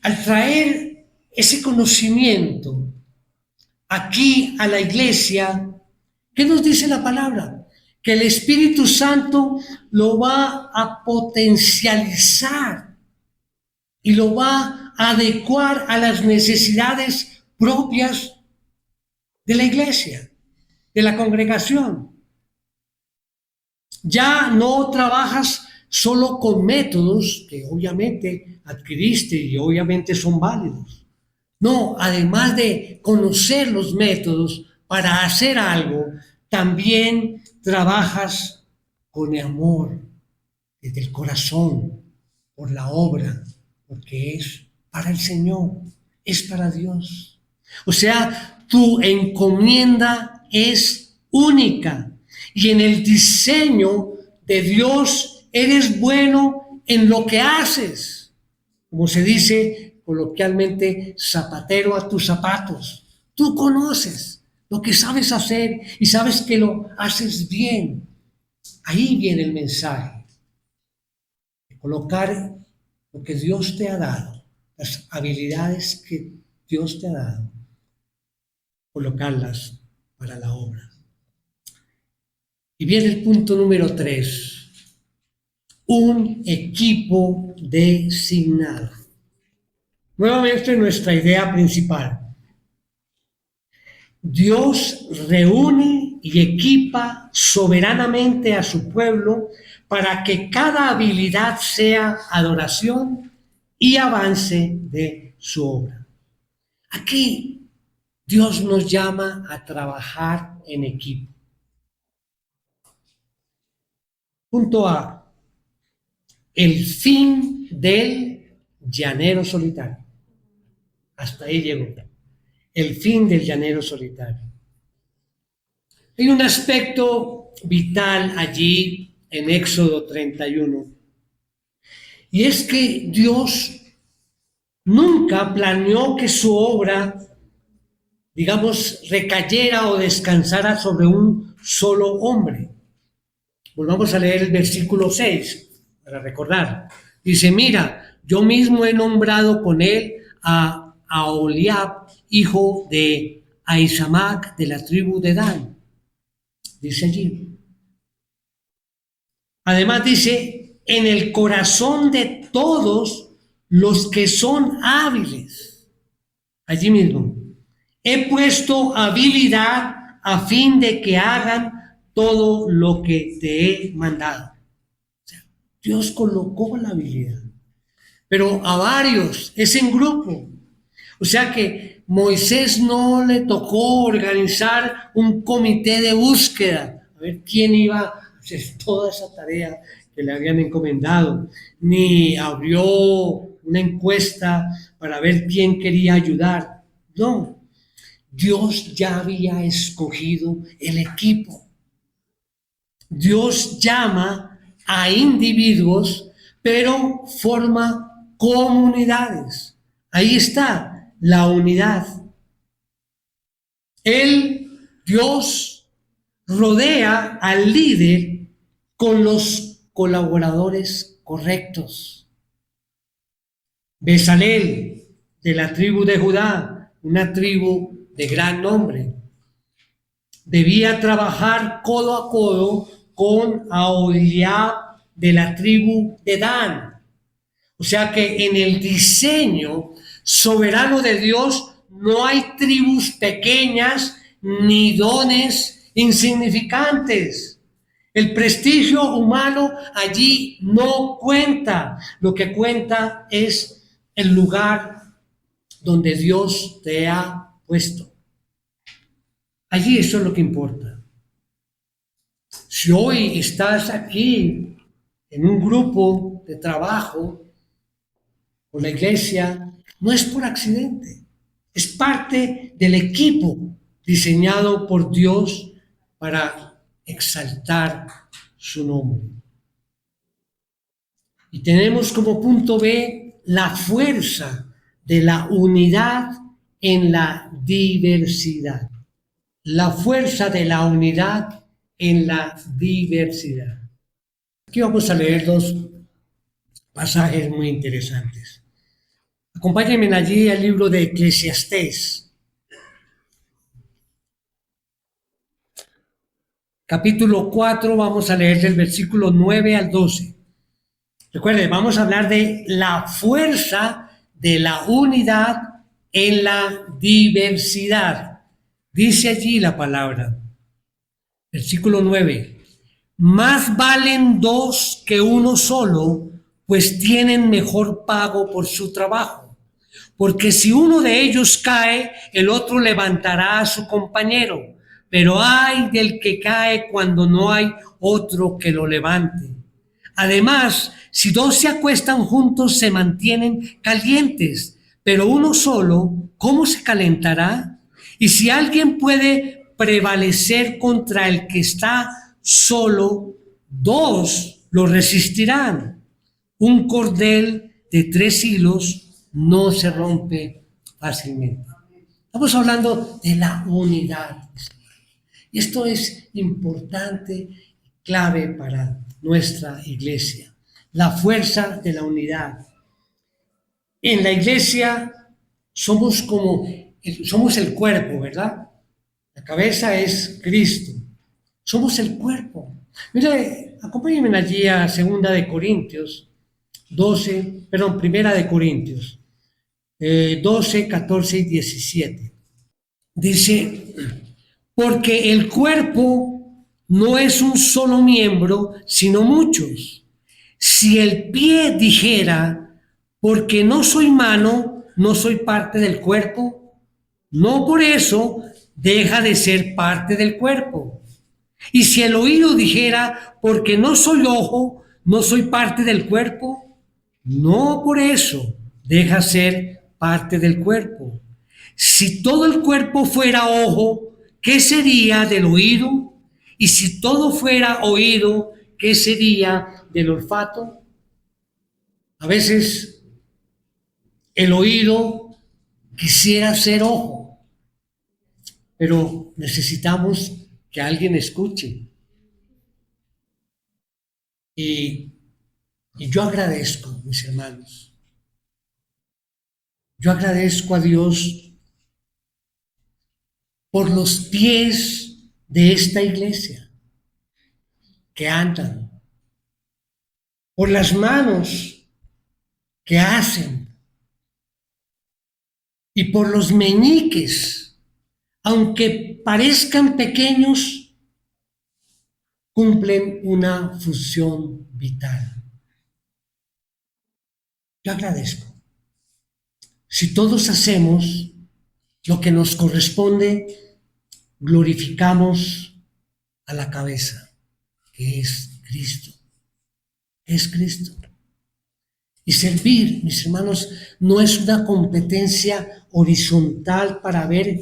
al traer ese conocimiento aquí a la iglesia, ¿qué nos dice la palabra? Que el Espíritu Santo lo va a potencializar y lo va a adecuar a las necesidades propias de la iglesia, de la congregación. Ya no trabajas solo con métodos que obviamente adquiriste y obviamente son válidos. No, además de conocer los métodos para hacer algo, también trabajas con amor, desde el corazón, por la obra, porque es para el Señor, es para Dios. O sea, tu encomienda es única y en el diseño de Dios eres bueno en lo que haces. Como se dice coloquialmente, zapatero a tus zapatos. Tú conoces lo que sabes hacer y sabes que lo haces bien. Ahí viene el mensaje. De colocar lo que Dios te ha dado, las habilidades que Dios te ha dado, colocarlas para la obra. Y viene el punto número 3. Un equipo designado. Nuevamente nuestra idea principal. Dios reúne y equipa soberanamente a su pueblo para que cada habilidad sea adoración y avance de su obra. Aquí Dios nos llama a trabajar en equipo. Punto A. El fin del llanero solitario. Hasta ahí llegó. El fin del llanero solitario. Hay un aspecto vital allí en Éxodo 31, y es que Dios nunca planeó que su obra, digamos, recayera o descansara sobre un solo hombre. Volvamos a leer el versículo 6 para recordar. Dice, mira, yo mismo he nombrado con él a Aholiab, hijo de Ahisamac, de la tribu de Dan. Dice allí. Además dice, en el corazón de todos los que son hábiles. Allí mismo. He puesto habilidad a fin de que hagan todo lo que te he mandado. O sea, Dios colocó la habilidad. Pero a varios, es en grupo. O sea que Moisés no le tocó organizar un comité de búsqueda, a ver quién iba a hacer toda esa tarea que le habían encomendado, ni abrió una encuesta para ver quién quería ayudar. No, Dios ya había escogido el equipo. Dios llama a individuos, pero forma comunidades. Ahí está la unidad. Dios, rodea al líder con los colaboradores correctos. Bezalel, de la tribu de Judá, una tribu de gran nombre, debía trabajar codo a codo con Aholiab de la tribu de Dan. O sea que en el diseño soberano de Dios no hay tribus pequeñas ni dones insignificantes. El prestigio humano allí no cuenta. Lo que cuenta es el lugar donde Dios te ha puesto. Allí eso es lo que importa. Si hoy estás aquí en un grupo de trabajo con la iglesia, no es por accidente, es parte del equipo diseñado por Dios para exaltar su nombre. Y tenemos como punto B la fuerza de la unidad en la diversidad. La fuerza de la unidad en la diversidad. Aquí vamos a leer dos pasajes muy interesantes. Acompáñenme allí al libro de Eclesiastés, capítulo 4, vamos a leer del versículo 9 al 12. Recuerden, vamos a hablar de la fuerza de la unidad en la diversidad. Dice allí la palabra, versículo 9, más valen dos que uno solo, pues tienen mejor pago por su trabajo. Porque si uno de ellos cae, el otro levantará a su compañero. Pero ay del que cae cuando no hay otro que lo levante. Además, si dos se acuestan juntos, se mantienen calientes. Pero uno solo, ¿cómo se calentará? Y si alguien puede prevalecer contra el que está solo, dos lo resistirán. Un cordel de 3 hilos no se rompe fácilmente. Estamos hablando de la unidad. Y esto es importante, clave para nuestra iglesia. La fuerza de la unidad. En la iglesia somos el cuerpo, ¿verdad? La cabeza es Cristo. Somos el cuerpo. Mire, acompáñenme allí a 2 de Corintios 12, 1 de Corintios 12, 14 y 17. Dice, porque el cuerpo no es un solo miembro, sino muchos. Si el pie dijera, porque no soy mano, no soy parte del cuerpo, no por eso deja de ser parte del cuerpo. Y si el oído dijera, porque no soy ojo, no soy parte del cuerpo, no por eso deja ser parte del cuerpo. Si todo el cuerpo fuera ojo, ¿qué sería del oído? Y si todo fuera oído, ¿qué sería del olfato? A veces el oído quisiera ser ojo, pero necesitamos que alguien escuche. Y, y yo agradezco, mis hermanos, yo agradezco a Dios por los pies de esta iglesia que andan, por las manos que hacen y por los meñiques, aunque parezcan pequeños, cumplen una función vital. Yo agradezco. Si todos hacemos lo que nos corresponde, glorificamos a la cabeza, que es Cristo. Es Cristo. Y servir, mis hermanos, no es una competencia horizontal para ver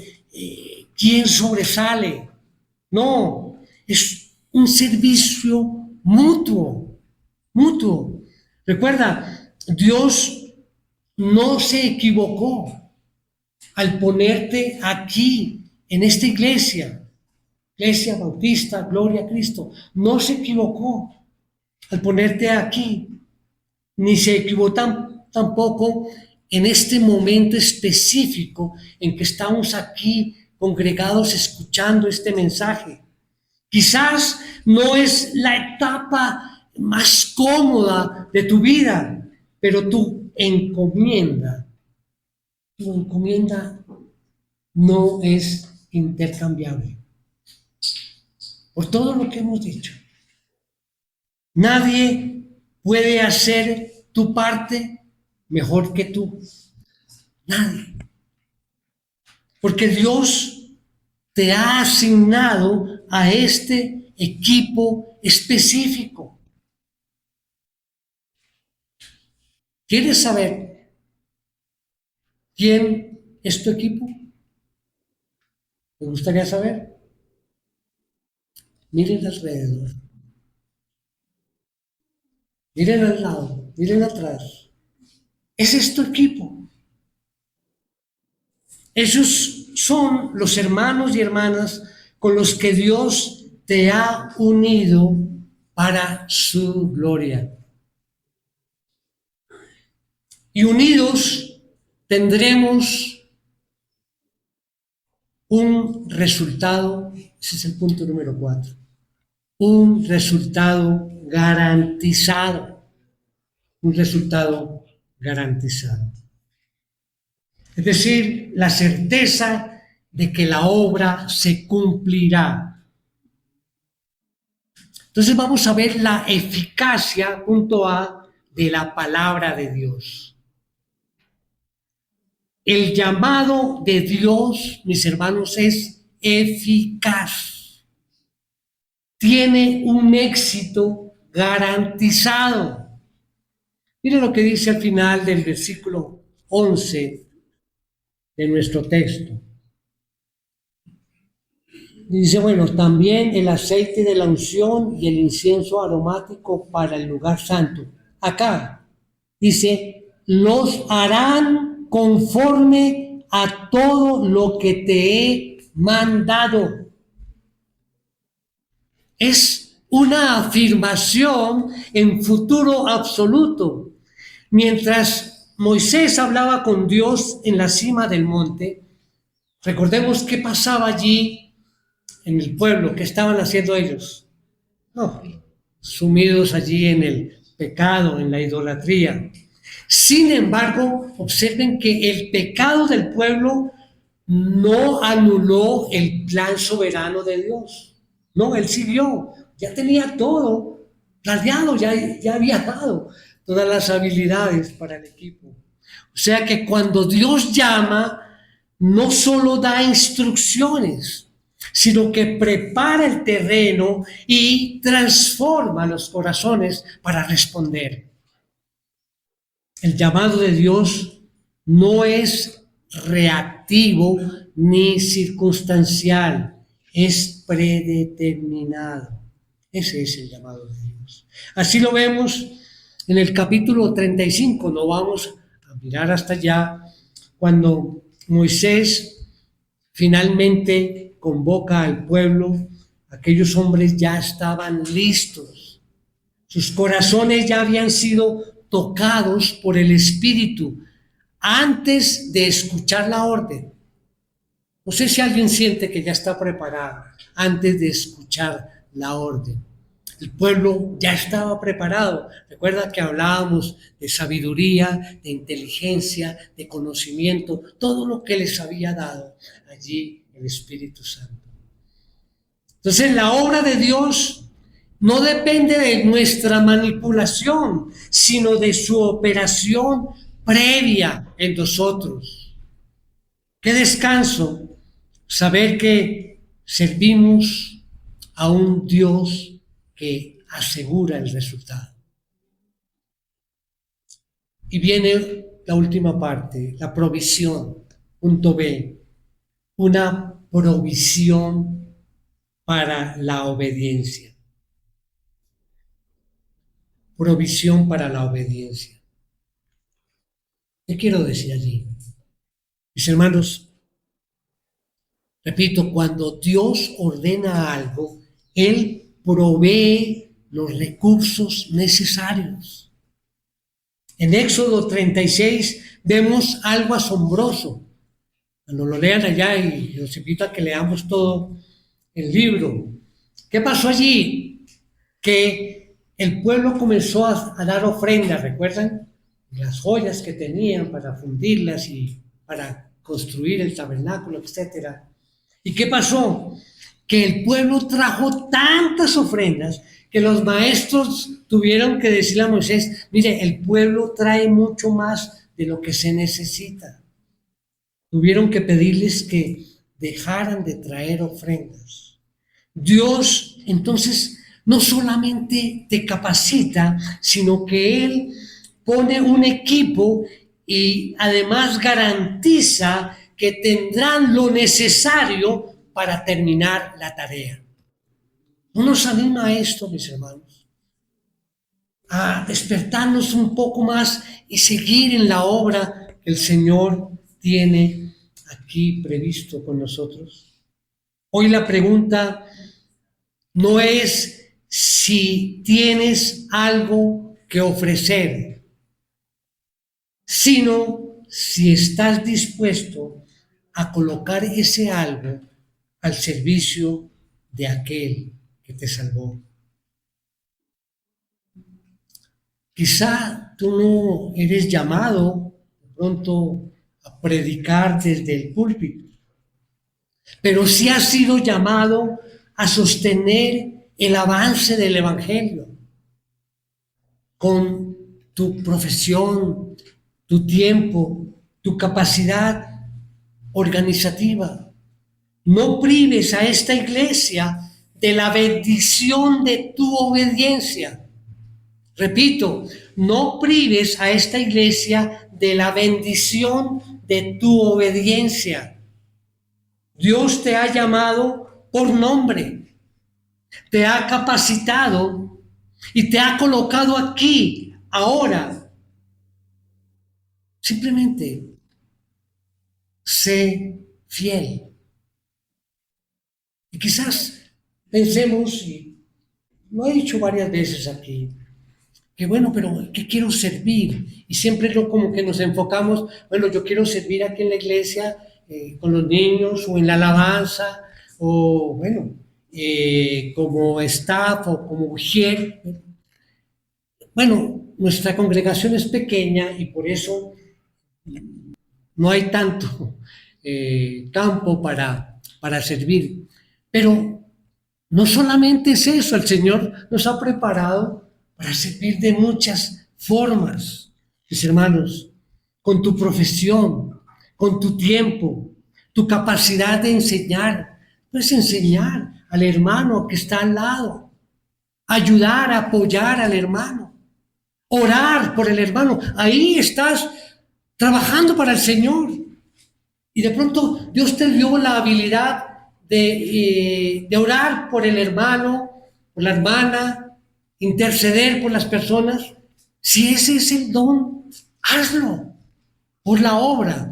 quién sobresale. No, es un servicio mutuo, mutuo. Recuerda, Dios no se equivocó al ponerte aquí, en esta iglesia, Iglesia Bautista, Gloria a Cristo. No se equivocó al ponerte aquí, ni se equivocó tampoco en este momento específico en que estamos aquí congregados escuchando este mensaje. Quizás no es la etapa más cómoda de tu vida, pero tu encomienda no es intercambiable. Por todo lo que hemos dicho, nadie puede hacer tu parte mejor que tú. Nadie. Porque Dios te ha asignado a este equipo específico. ¿Quieres saber quién es tu equipo? ¿Me gustaría saber? Miren alrededor. Miren al lado, miren atrás. Ese es tu equipo. Esos son los hermanos y hermanas con los que Dios te ha unido para su gloria. Y unidos tendremos un resultado, ese es el punto número 4, un resultado garantizado, un resultado garantizado. Es decir, la certeza de que la obra se cumplirá. Entonces vamos a ver la eficacia, punto A, de la palabra de Dios. El llamado de Dios, mis hermanos, es eficaz. Tiene un éxito garantizado. Miren lo que dice al final del versículo 11 de nuestro texto. Dice, bueno, también el aceite de la unción y el incienso aromático para el lugar santo. Acá dice, los harán conforme a todo lo que te he mandado. Es una afirmación en futuro absoluto. Mientras Moisés hablaba con Dios en la cima del monte, recordemos qué pasaba allí en el pueblo, qué estaban haciendo ellos. No, sumidos allí en el pecado, en la idolatría. Sin embargo, observen que el pecado del pueblo no anuló el plan soberano de Dios. No, él siguió, ya tenía todo planeado, ya había dado todas las habilidades para el equipo. O sea que cuando Dios llama, no solo da instrucciones, sino que prepara el terreno y transforma los corazones para responder. El llamado de Dios no es reactivo ni circunstancial, es predeterminado. Ese es el llamado de Dios. Así lo vemos en el capítulo 35, no vamos a mirar hasta allá, cuando Moisés finalmente convoca al pueblo. Aquellos hombres ya estaban listos, sus corazones ya habían sido tocados por el Espíritu antes de escuchar la orden. No sé si alguien siente que ya está preparado antes de escuchar la orden. El pueblo ya estaba preparado. Recuerda que hablábamos de sabiduría, de inteligencia, de conocimiento, todo lo que les había dado allí el Espíritu Santo. Entonces la obra de Dios no depende de nuestra manipulación, sino de su operación previa en nosotros. Qué descanso saber que servimos a un Dios que asegura el resultado. Y viene la última parte, la provisión. Punto B, una provisión para la obediencia. Provisión para la obediencia. ¿Qué quiero decir allí? Mis hermanos, repito, cuando Dios ordena algo, Él provee los recursos necesarios. En Éxodo 36 vemos algo asombroso. Cuando lo lean allá, y los invito a que leamos todo el libro. ¿Qué pasó allí? Que el pueblo comenzó a dar ofrendas, ¿recuerdan? Las joyas que tenían para fundirlas y para construir el tabernáculo, etcétera. ¿Y qué pasó? Que el pueblo trajo tantas ofrendas que los maestros tuvieron que decirle a Moisés, mire, el pueblo trae mucho más de lo que se necesita. Tuvieron que pedirles que dejaran de traer ofrendas. Dios, entonces, no solamente te capacita, sino que Él pone un equipo y además garantiza que tendrán lo necesario para terminar la tarea. ¿No nos anima esto, mis hermanos? A despertarnos un poco más y seguir en la obra que el Señor tiene aquí previsto con nosotros. Hoy la pregunta no es si tienes algo que ofrecer, sino si estás dispuesto a colocar ese algo al servicio de aquel que te salvó. Quizá tú no eres llamado de pronto a predicar desde el púlpito, pero sí has sido llamado a sostener el avance del Evangelio con tu profesión, tu tiempo, tu capacidad organizativa. No prives a esta iglesia de la bendición de tu obediencia. Repito, no prives a esta iglesia de la bendición de tu obediencia. Dios te ha llamado por nombre, te ha capacitado y te ha colocado aquí, ahora. Simplemente sé fiel. Y quizás pensemos, y lo he dicho varias veces aquí, que bueno, pero ¿qué quiero servir? Y siempre como que nos enfocamos, bueno, yo quiero servir aquí en la iglesia con los niños o en la alabanza, o bueno, como staff o como ujier. Bueno, nuestra congregación es pequeña y por eso no hay tanto campo para servir. Pero no solamente es eso, el Señor nos ha preparado para servir de muchas formas, mis hermanos, con tu profesión, con tu tiempo, tu capacidad de enseñar. Puedes enseñar al hermano que está al lado, ayudar, apoyar al hermano, orar por el hermano. Ahí estás trabajando para el Señor. Y de pronto Dios te dio la habilidad de orar por el hermano, por la hermana, interceder por las personas. Si ese es el don, hazlo por la obra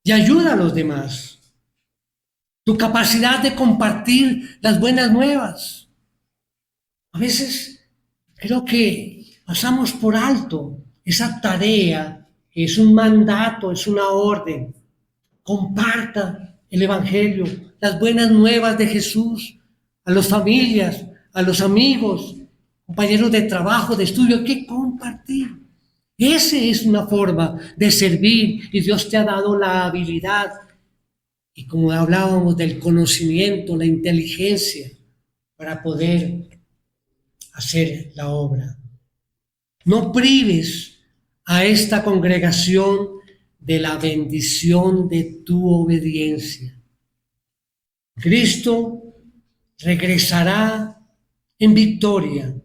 y ayuda a los demás. Tu capacidad de compartir las buenas nuevas. A veces creo que pasamos por alto esa tarea, que es un mandato, es una orden. Comparta el Evangelio, las buenas nuevas de Jesús a las familias, a los amigos, compañeros de trabajo, de estudio. Hay que compartir. Esa es una forma de servir y Dios te ha dado la habilidad. Y como hablábamos del conocimiento, la inteligencia para poder hacer la obra. No prives a esta congregación de la bendición de tu obediencia. Cristo regresará en victoria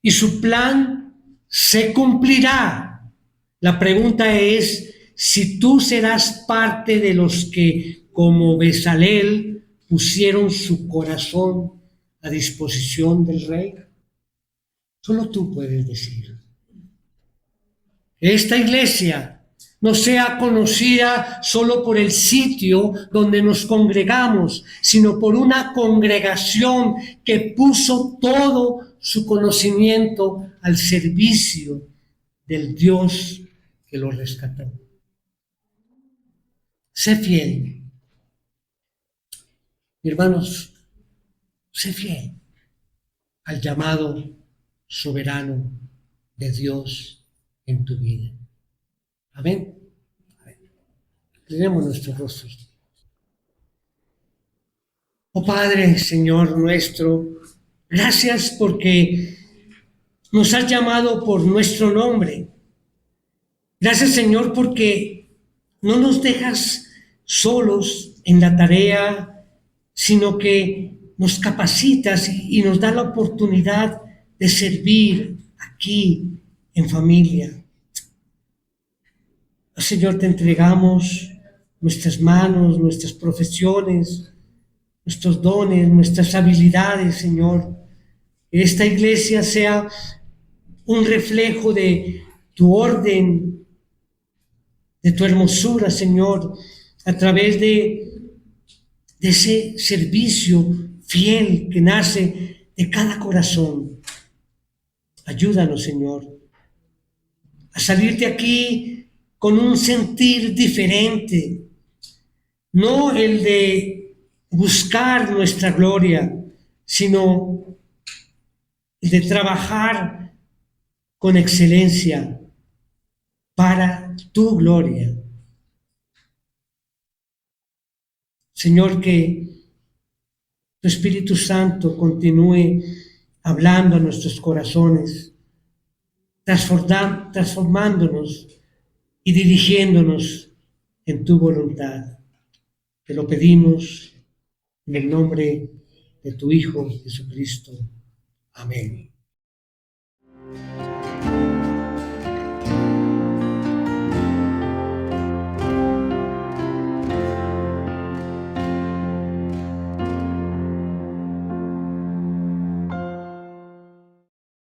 y su plan se cumplirá. La pregunta es si tú serás parte de los que, como Bezalel, pusieron su corazón a disposición del Rey. Solo tú puedes decir. Esta iglesia no sea conocida solo por el sitio donde nos congregamos, sino por una congregación que puso todo su conocimiento al servicio del Dios que lo rescató. Sé fiel. Hermanos, sé fiel al llamado soberano de Dios en tu vida. Amén. Tenemos nuestros rostros. Oh Padre, Señor nuestro, gracias porque nos has llamado por nuestro nombre. Gracias, Señor, porque no nos dejas solos en la tarea, sino que nos capacitas y nos da la oportunidad de servir aquí en familia. Señor, te entregamos nuestras manos, nuestras profesiones, nuestros dones, nuestras habilidades, Señor. Que esta iglesia sea un reflejo de tu orden, de tu hermosura, Señor, a través de ese servicio fiel que nace de cada corazón. Ayúdanos, Señor, a salir de aquí con un sentir diferente, no el de buscar nuestra gloria, sino el de trabajar con excelencia para tu gloria. Señor, que tu Espíritu Santo continúe hablando a nuestros corazones, transformándonos y dirigiéndonos en tu voluntad. Te lo pedimos en el nombre de tu Hijo Jesucristo. Amén.